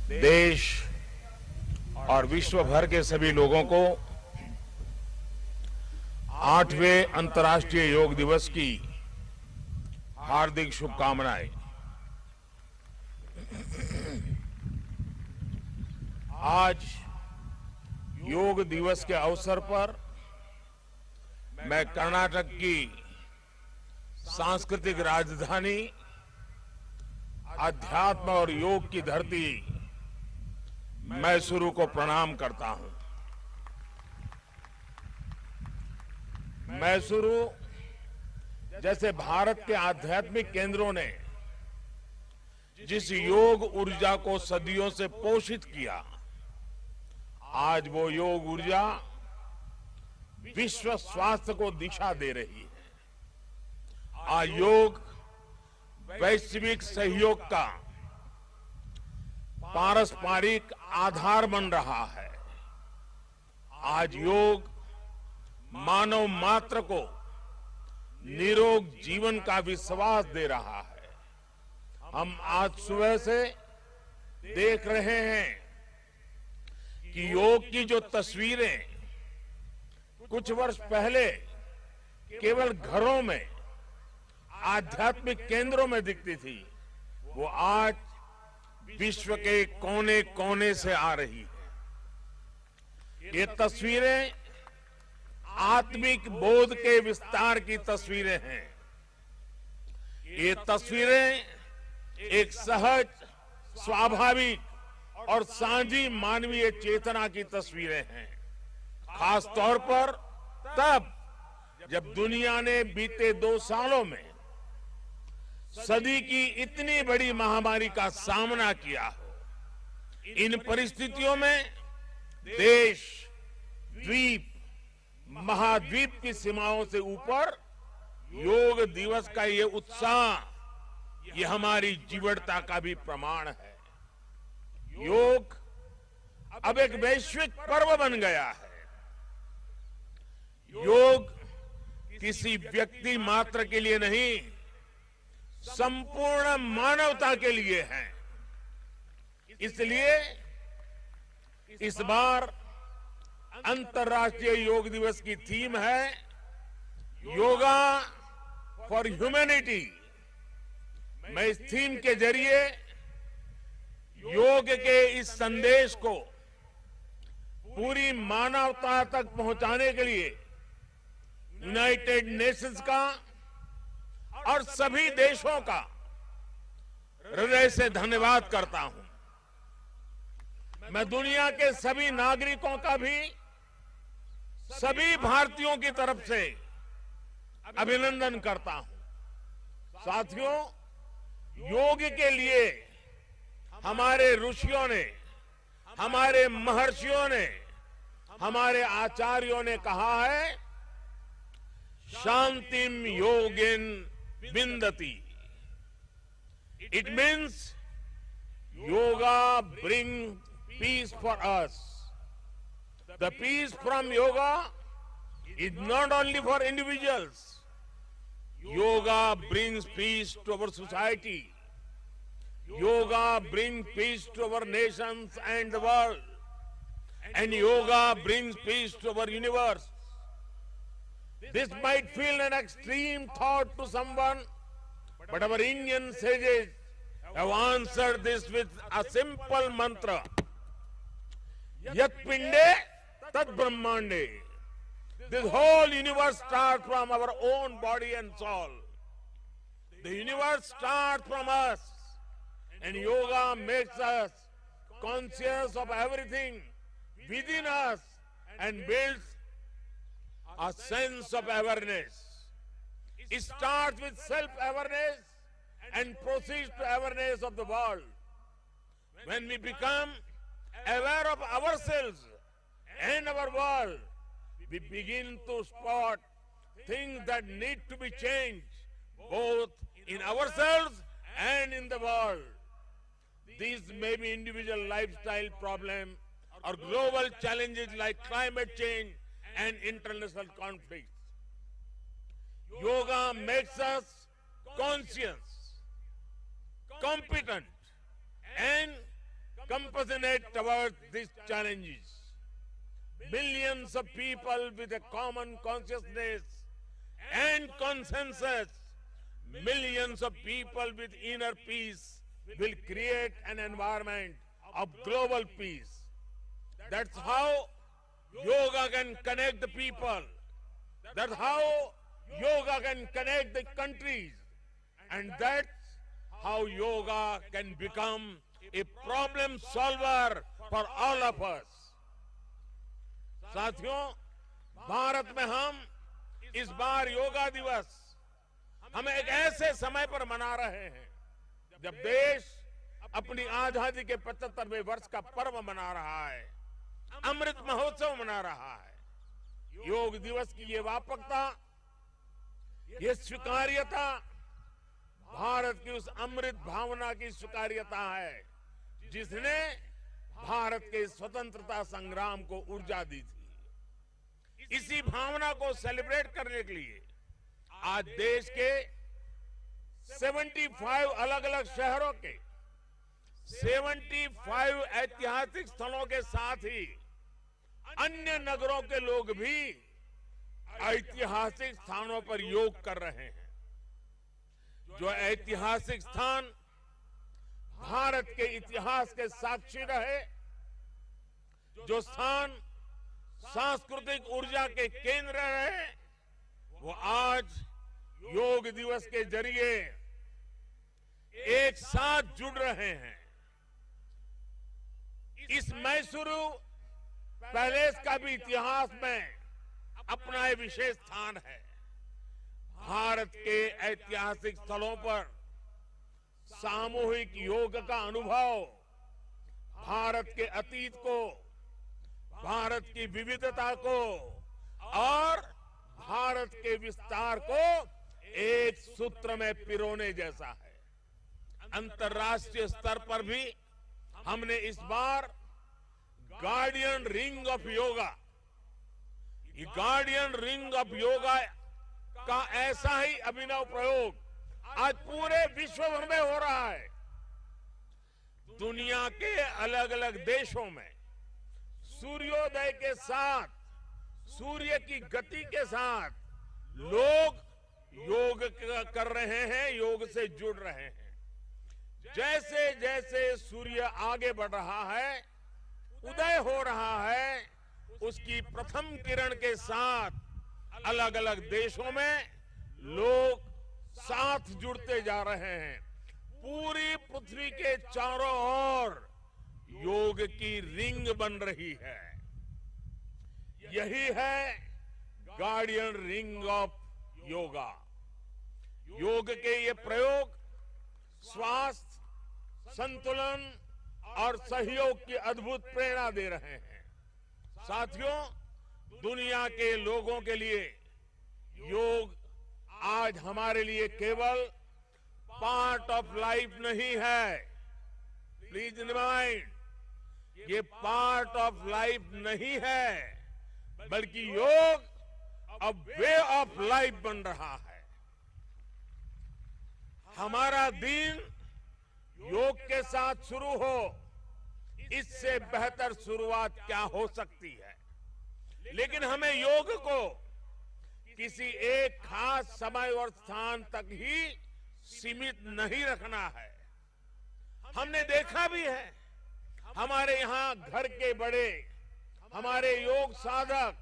देश और विश्व भर के सभी लोगों को 8वें अंतर्राष्ट्रीय योग दिवस की हार्दिक शुभकामनाएं। आज योग दिवस के अवसर पर मैं कर्नाटक की सांस्कृतिक राजधानी, अध्यात्म और योग की धरती मैसूरू को प्रणाम करता हूं। मैसूरू जैसे भारत के आध्यात्मिक केंद्रों ने जिस योग ऊर्जा को सदियों से पोषित किया, आज वो योग ऊर्जा विश्व स्वास्थ्य को दिशा दे रही है। आज योग वैश्विक सहयोग का पारस्परिक आधार बन रहा है। आज योग मानव मात्र को निरोग जीवन का विश्वास दे रहा है। हम आज सुबह से देख रहे हैं कि योग की जो तस्वीरें कुछ वर्ष पहले केवल घरों में, आध्यात्मिक केंद्रों में दिखती थी, वो आज विश्व के कोने कोने से आ रही है। ये तस्वीरें आत्मिक बोध के विस्तार की तस्वीरें हैं। ये तस्वीरें एक सहज, स्वाभाविक और साझी मानवीय चेतना की तस्वीरें हैं। खास तौर पर तब जब दुनिया ने बीते 2 सालों में सदी की इतनी बड़ी महामारी का सामना किया हो। इन परिस्थितियों में देश, द्वीप, महाद्वीप की सीमाओं से ऊपर योग दिवस का ये उत्साह, ये हमारी जीवटता का भी प्रमाण है। योग अब एक वैश्विक पर्व बन गया है। योग किसी व्यक्ति मात्र के लिए नहीं, संपूर्ण मानवता के लिए है। इसलिए इस बार अंतर्राष्ट्रीय योग दिवस की थीम है योगा फॉर ह्यूमैनिटी। मैं इस थीम के जरिए योग के इस संदेश को पूरी मानवता तक पहुंचाने के लिए यूनाइटेड नेशंस का और सभी देशों का हृदय से धन्यवाद करता हूं। मैं दुनिया के सभी नागरिकों का भी सभी भारतीयों की तरफ से अभिनंदन करता हूं। साथियों, योग के लिए हमारे ऋषियों ने, हमारे महर्षियों ने, हमारे आचार्यों ने कहा है, शांतिम योगिन विंदति। It means yoga brings peace for us. The peace from yoga is not only for individuals. Yoga brings peace to our society. Yoga brings peace to our nations and the world. And yoga brings peace to our universe. This might feel an extreme thought to someone, but our Indian sages have answered this with a simple mantra. Yat pinde tat brahmande. This whole universe starts from our own body and soul. The universe starts from us, and yoga makes us conscious of everything within us and builds a sense of awareness. It starts with self-awareness and proceeds to awareness of the world. When we become aware of ourselves and our world, we begin to spot things that need to be changed, both in ourselves and in the world. These may be individual lifestyle problems or global challenges like climate change and international conflicts. Yoga makes us conscious, competent, and compassionate. compassionate towards these challenges. Millions of people with a common consciousness and consensus, millions of people with inner peace will create an environment of global peace. That's how yoga can connect the people. That's how yoga can connect the countries. And that's how yoga can become a problem solver for all of us. साथियों, भारत में हम इस बार योगा दिवस हम एक ऐसे समय पर मना रहे हैं जब देश अपनी आजादी के 75वें वर्ष का पर्व मना रहा है, अमृत महोत्सव मना रहा है। योग दिवस की ये व्यापकता, ये स्वीकार्यता भारत की उस अमृत भावना की स्वीकार्यता है जिसने भारत के स्वतंत्रता संग्राम को ऊर्जा दी थी। इसी भावना को सेलिब्रेट करने के लिए आज देश के 75 अलग अलग शहरों के 75 ऐतिहासिक स्थलों के साथ ही अन्य नगरों के लोग भी ऐतिहासिक स्थानों पर योग कर रहे हैं। जो ऐतिहासिक स्थान भारत के इतिहास के साक्षी रहे, जो स्थान सांस्कृतिक ऊर्जा के केंद्र रहे, वो आज योग दिवस के जरिए एक साथ जुड़ रहे हैं। इस मैसूरू पैलेस का भी इतिहास में अपना एक विशेष स्थान है। भारत के ऐतिहासिक स्थलों पर सामूहिक योग का अनुभव भारत के अतीत को, भारत की विविधता को और भारत के विस्तार को एक सूत्र में पिरोने जैसा है। अंतर्राष्ट्रीय स्तर पर भी हमने इस बार गार्डियन रिंग ऑफ योगा, ये गार्डियन रिंग ऑफ योगा का ऐसा ही अभिनव प्रयोग आज पूरे विश्व भर में हो रहा है। दुनिया के अलग अलग देशों में सूर्योदय के साथ, सूर्य की गति के साथ लोग योग कर रहे हैं, योग से जुड़ रहे हैं। जैसे जैसे सूर्य आगे बढ़ रहा है, उदय हो रहा है, उसकी प्रथम किरण के साथ अलग अलग देशों में लोग साथ जुड़ते जा रहे हैं। पूरी पृथ्वी के चारों ओर योग की रिंग बन रही है। यही है गार्डियन रिंग ऑफ योगा। योग के ये प्रयोग स्वास्थ्य, संतुलन और सहयोग की अद्भुत प्रेरणा दे रहे हैं। साथियों, दुनिया के लोगों के लिए योग आज हमारे लिए केवल पार्ट ऑफ लाइफ नहीं है। प्लीज रिमाइंड, ये पार्ट ऑफ लाइफ नहीं है, बल्कि योग अब वे ऑफ लाइफ बन रहा है। हमारा दिन योग के साथ शुरू हो, इससे बेहतर शुरुआत क्या हो सकती है। लेकिन हमें योग को किसी एक खास समय और स्थान तक ही सीमित नहीं रखना है। हमने देखा भी है, हमारे यहाँ घर के बड़े, हमारे योग साधक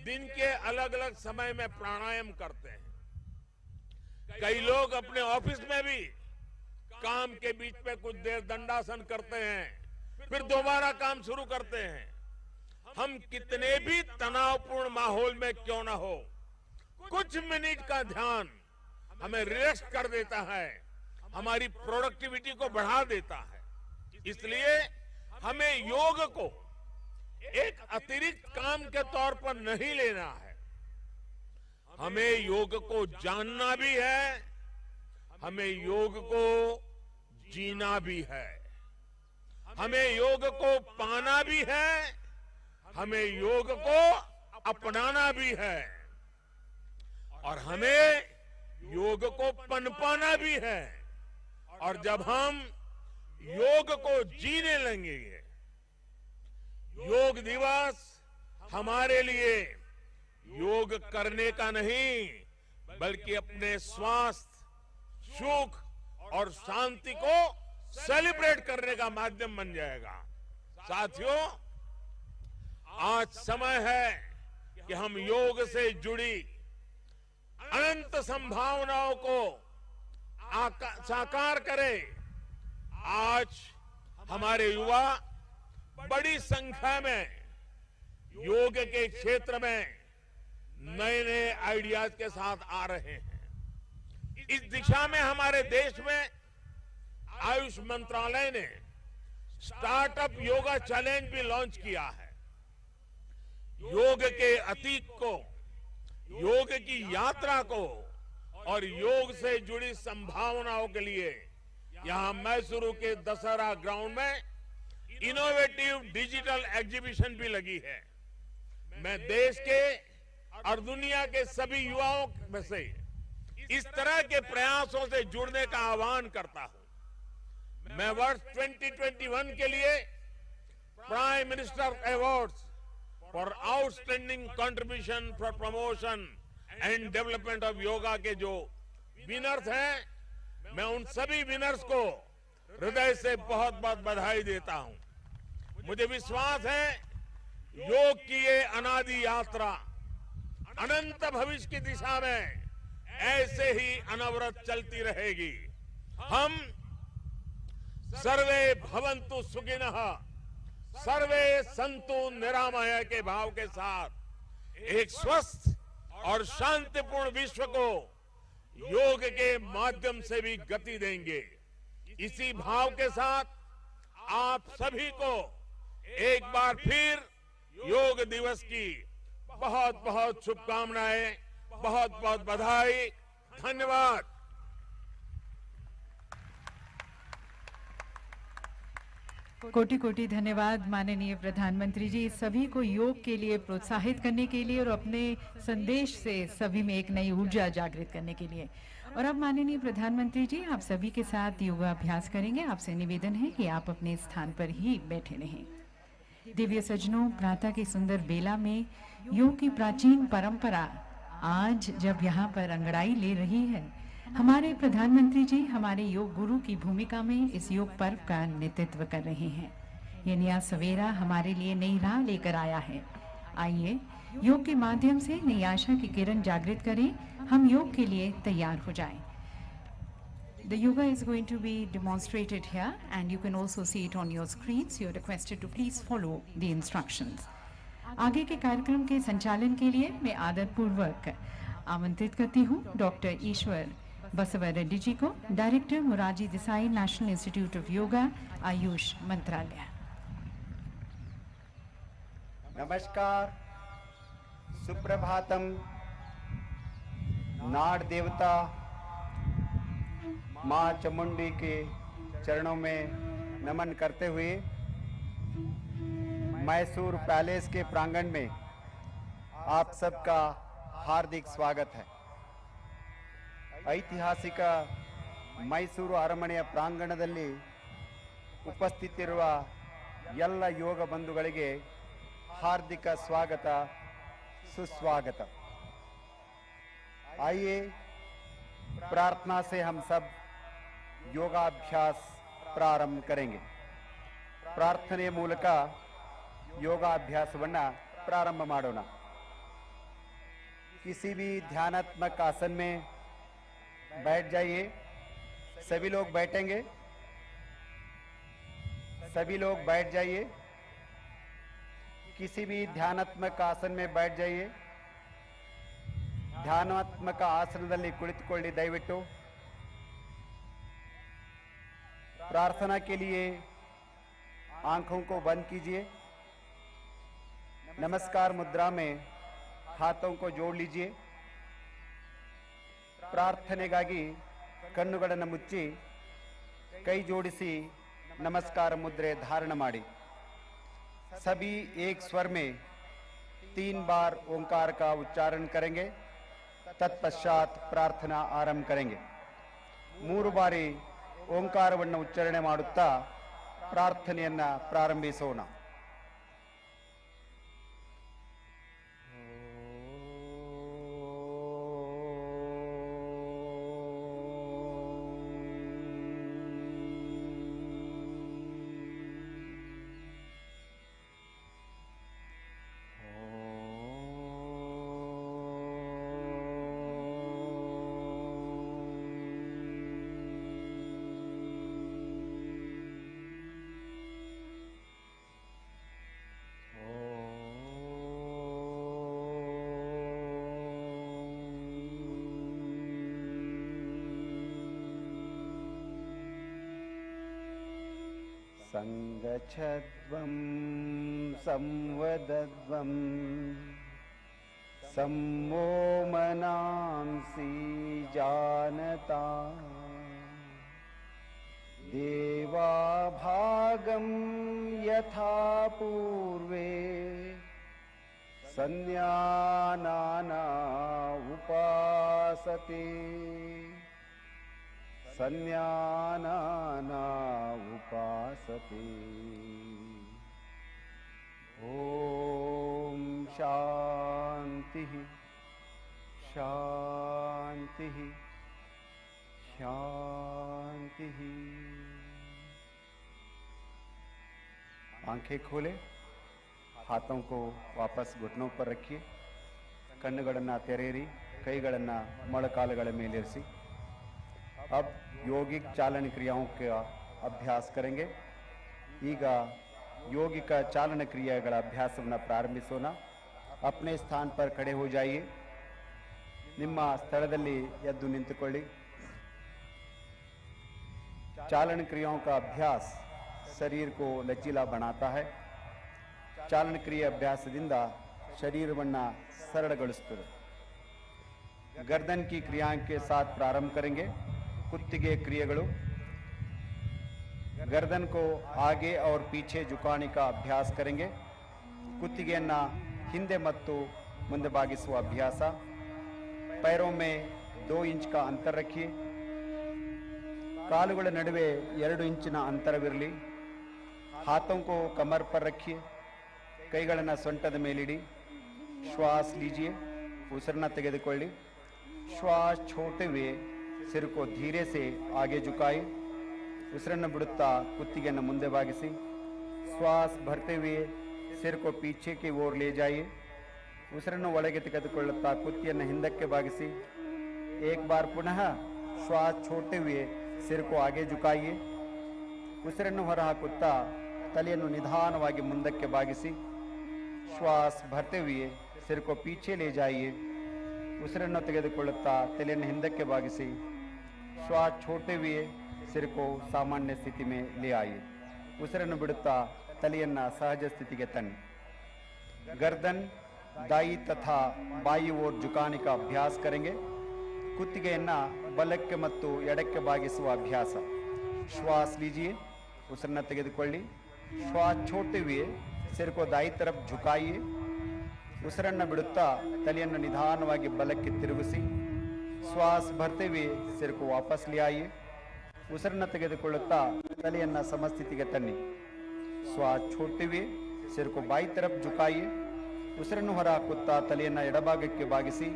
दिन के अलग अलग समय में प्राणायाम करते हैं। कई लोग अपने ऑफिस में भी काम के बीच में कुछ देर दंडासन करते हैं, फिर दोबारा काम शुरू करते हैं। हम कितने भी तनावपूर्ण माहौल में क्यों ना हो, कुछ मिनट का ध्यान हमें रिलैक्स कर देता है, हमारी प्रोडक्टिविटी को बढ़ा देता है। इसलिए हमें योग को एक अतिरिक्त काम के तौर पर नहीं लेना है। हमें योग को जानना भी है, हमें योग को जीना भी है, हमें योग को पाना भी है, हमें योग को अपनाना भी है और हमें योग को पनपाना भी है। और जब हम योग को जीने लगेंगे। योग दिवस हमारे लिए योग करने का नहीं, बल्कि अपने स्वास्थ्य, सुख और शांति को सेलिब्रेट करने का माध्यम बन जाएगा। साथियों, आज समय है कि हम योग से जुड़ी अनंत संभावनाओं को साकार करें। आज हमारे युवा बड़ी संख्या में योग के क्षेत्र में नए नए आइडियाज के साथ आ रहे हैं। इस दिशा में हमारे देश में आयुष मंत्रालय ने स्टार्टअप योगा चैलेंज भी लॉन्च किया है। योग के अतीत को, योग की यात्रा को और योग से जुड़ी संभावनाओं के लिए यहां मैसूरू के दशहरा ग्राउंड में इनोवेटिव डिजिटल एग्जीबिशन भी लगी है। मैं देश के और दुनिया के सभी युवाओं में से इस तरह के प्रयासों से जुड़ने का आह्वान करता हूं। मैं वर्ष 2021 के लिए prime minister awards for outstanding contribution for promotion and development of yoga के जो विनर्स हैं, मैं उन सभी विनर्स को हृदय से बहुत बहुत बधाई देता हूं। मुझे विश्वास है योग की ये अनादि यात्रा अनंत भविष्य की दिशा में ऐसे ही अनवरत चलती रहेगी। हम सर्वे भवन्तु सुखिनः, सर्वे सन्तु निरामय के भाव के साथ एक स्वस्थ और शांतिपूर्ण विश्व को योग के माध्यम से भी गति देंगे। इसी भाव के साथ आप सभी को एक बार फिर योग दिवस की बहुत बहुत शुभकामनाएं, बहुत बहुत बधाई, धन्यवाद। कोटि कोटि धन्यवाद माननीय प्रधानमंत्री जी, सभी को योग के लिए प्रोत्साहित करने के लिए और अपने संदेश से सभी में एक नई ऊर्जा जागृत करने के लिए। और अब माननीय प्रधानमंत्री जी आप सभी के साथ योगाभ्यास करेंगे। आपसे निवेदन है कि आप अपने स्थान पर ही बैठे रहें। दिव्य सज्जनों, प्रातः की सुंदर बेला में योग की प्राचीन परंपरा आज जब यहाँ पर अंगड़ाई ले रही है, हमारे प्रधानमंत्री जी हमारे योग गुरु की भूमिका में इस योग पर्व का नेतृत्व कर रहे हैं। ये नया सवेरा हमारे लिए नई राह लेकर आया है। आइए योग के माध्यम से नई आशा की किरण जागृत करें। हम योग के लिए तैयार हो जाएं। The yoga is going to be demonstrated here and you can also see it on your screens. You are requested to please follow the instructions. आगे के कार्यक्रम के संचालन के लिए मैं आदरपूर्वक आमंत्रित करती हूँ डॉक्टर ईश्वर बसवा रेड्डी जी को, director Morarji Desai national institute of yoga, Ayush मंत्रालय। नमस्कार, सुप्रभातम। नाड़ देवता माँ चामुंडी के चरणों में नमन करते हुए मैसूर पैलेस के प्रांगण में आप सबका हार्दिक स्वागत है। ಐತಿಹಾಸಿಕ ಮೈಸೂರು ಅರಮನೆಯ ಪ್ರಾಂಗಣದಲ್ಲಿ ಉಪಸ್ಥಿತಿರುವ ಎಲ್ಲ ಯೋಗ ಬಂಧುಗಳಿಗೆ हार्दिक स्वागत, सुस्वागत। आइए प्रार्थना से हम सब योगाभ्यास प्रारंभ करेंगे। ಪ್ರಾರ್ಥನೆ ಮೂಲಕ ಯೋಗಾಭ್ಯಾಸವನ್ನ ಪ್ರಾರಂಭ ಮಾಡೋಣ। किसी भी ध्यानात्मक आसन में बैठ जाइए। सभी लोग बैठेंगे, सभी लोग बैठ जाइए। किसी भी ध्यानात्मक आसन में बैठ जाइए। ಧ್ಯಾನಾತ್ಮಕ ಆಸನದಲ್ಲಿ ಕುಳಿತುಕೊಳ್ಳಿ ದಯವಿಟ್ಟು। प्रार्थना के लिए आंखों को बंद कीजिए। नमस्कार मुद्रा में हाथों को जोड़ लीजिए। ಪ್ರಾರ್ಥನೆಗಾಗಿ ಕಣ್ಣುಗಳನ್ನು ಮುಚ್ಚಿ ಕೈ ಜೋಡಿಸಿ नमस्कार मुद्रे धारण ಮಾಡಿ। सभी एक स्वर में 3 बार ओंकार का उच्चारण करेंगे। तत्पश्चात प्रार्थना आरंभ करेंगे। 3 बारी ओंकारವನ್ನು ಉಚ್ಚಾರಣೆ ಮಾಡುತ್ತಾ ಪ್ರಾರ್ಥನೆಯನ್ನ ಪ್ರಾರಂಭಿಸೋಣ. संगच्छध्वं संवदध्वं सम्मो मनांसि जानता देवाभागं यथा पूर्वे संज्ञानाना उपासते संज्ञानाना उपासते. ओम शांति शांति शांति. आंखें खोले, हाथों को वापस घुटनों पर रखिए, ಕಣ್ಣುಗಳನ್ನ ತೆರೆಯಿರಿ, ಕೈಗಳನ್ನ ಮೊಳಕಾಲುಗಳ ಮೇಲಿರಿಸಿ. अब योगिक चालन क्रियाओं का अभ्यास करेंगे. ಈಗ ಯೋಗಿಕ ಚಾಲನ ಕ್ರಿಯೆಗಳ ಅಭ್ಯಾಸವನ್ನು ಪ್ರಾರಂಭಿಸೋಣ. अपने स्थान पर खड़े हो जाइए. ನಿಮ್ಮ ಸ್ಥಳದಲ್ಲಿ ಎದ್ದು ನಿಂತುಕೊಳ್ಳಿ. चालन क्रियाओं का अभ्यास शरीर को लचीला बनाता है. ಚಾಲನ ಕ್ರಿಯೆ ಅಭ್ಯಾಸದಿಂದ ಶರೀರವನ್ನು ಸರಳಗೊಳಿಸುತ್ತದೆ. गर्दन की क्रियाओं के साथ प्रारंभ करेंगे. कुत्तिगे क्रियेಗಳು. गर्दन को आगे और पीछे झुकाने का अभ्यास करेंगे. ಕುತ್ತಿಗೆಯನ್ನ ಹಿಂದೆ ಮತ್ತು ಮುಂದೆ ಬಾಗಿಸುವ ಅಭ್ಯಾಸ. पैरों में 2 इंच का अंतर रखिए. ಕಾಲುಗಳ ನಡುವೆ 2 ಇಂಚಿನ ಅಂತರವಿರಲಿ. हाथों को कमर पर रखिए. ಕೈಗಳನ್ನು ಸೊಂಟದ ಮೇಲಿಡಿ. श्वास लीजिए. ಉಸಿರನ್ನ ತೆಗೆದುಕೊಳ್ಳಿ. श्वास छोड़ते हुए सिर को धीरे से आगे झुकाए. ಉಸಿರನ್ನು ಬಿಡುತ್ತಾ ಕುತ್ತಿಗೆಯನ್ನು ಮುಂದೆ ಬಾಗಿಸಿ. श्वास भरते हुए सिर को पीछे की ओर ले जाइए. ಉಸಿರನ್ನು ಒಳಗೆ ತೆಗೆದುಕೊಳ್ಳುತ್ತಾ ಕುತ್ತಿಗೆಯನ್ನು ಹಿಂದಕ್ಕೆ ಬಾಗಿಸಿ. एक बार पुनः श्वास छोड़ते हुए सिर को आगे झुकाइए. ಉಸಿರನ್ನು ಹೊರಹಾಕುತ್ತಾ ತಲೆಯನ್ನು ನಿಧಾನವಾಗಿ ಮುಂದಕ್ಕೆ ಬಾಗಿಸಿ. श्वास भरते हुए सिर को पीछे ले जाइए. ಉಸಿರನ್ನು ತೆಗೆದುಕೊಳ್ಳುತ್ತಾ ತಲೆಯನ್ನು ಹಿಂದಕ್ಕೆ ಬಾಗಿಸಿ. श्वास छोड़ते हुए सिर को सामान्य स्थिति में ले आइए. ಉಸಿರನ್ನು ಬಿಡುತ್ತಾ ತಲೆಯನ್ನು ಸಹಜ ಸ್ಥಿತಿಗೆ ತನ್ನಿ. गर्दन दाई तथा बाई ओर झुकाने का अभ्यास करेंगे. ಕುತ್ತಿಗೆಯನ್ನು ಬಲಕ್ಕೆ ಮತ್ತು ಎಡಕ್ಕೆ ಬಾಗಿಸುವ ಅಭ್ಯಾಸ. श्वास लीजिए. ಉಸಿರನ್ನು ತೆಗೆದುಕೊಳ್ಳಿ. श्वास छोड़ते हुए सिर को दाई तरफ झुकाइए. ಉಸಿರನ್ನು ಬಿಡುತ್ತಾ ತಲೆಯನ್ನು ನಿಧಾನವಾಗಿ ಬಲಕ್ಕೆ ತಿರುಗಿಸಿ. श्वास भरते हुए सिर को वापस ले आइए. ಉಸಿರನ್ನು ತೆಗೆದುಕೊಳ್ಳುತ್ತಾ ತಲೆಯನ್ನು ಸಮಸ್ಥಿತಿಗೆ ತನ್ನಿ. श्वास छोड़ते हुए सिर को बाई तरफ झुकाइए. ಉಸಿರನ್ನು ಹೊರಹಾಕುತ್ತಾ ತಲೆಯನ್ನು ಎಡಭಾಗಕ್ಕೆ ಬಾಗಿಸಿ.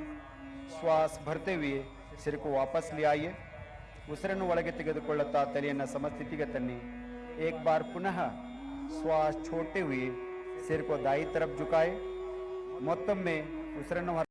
श्वास भरते हुए सिर को वापस ले आइए. ಉಸಿರನ್ನು ಒಳಗೆ ತೆಗೆದುಕೊಳ್ಳುತ್ತಾ ತಲೆಯನ್ನು ಸಮಸ್ಥಿತಿಗೆ ತನ್ನಿ. एक बार पुनः श्वास छोड़ते हुए सिर को दाई तरफ झुकाए. ಮೊತ್ತೊಮ್ಮೆ ಉಸಿರನ್ನು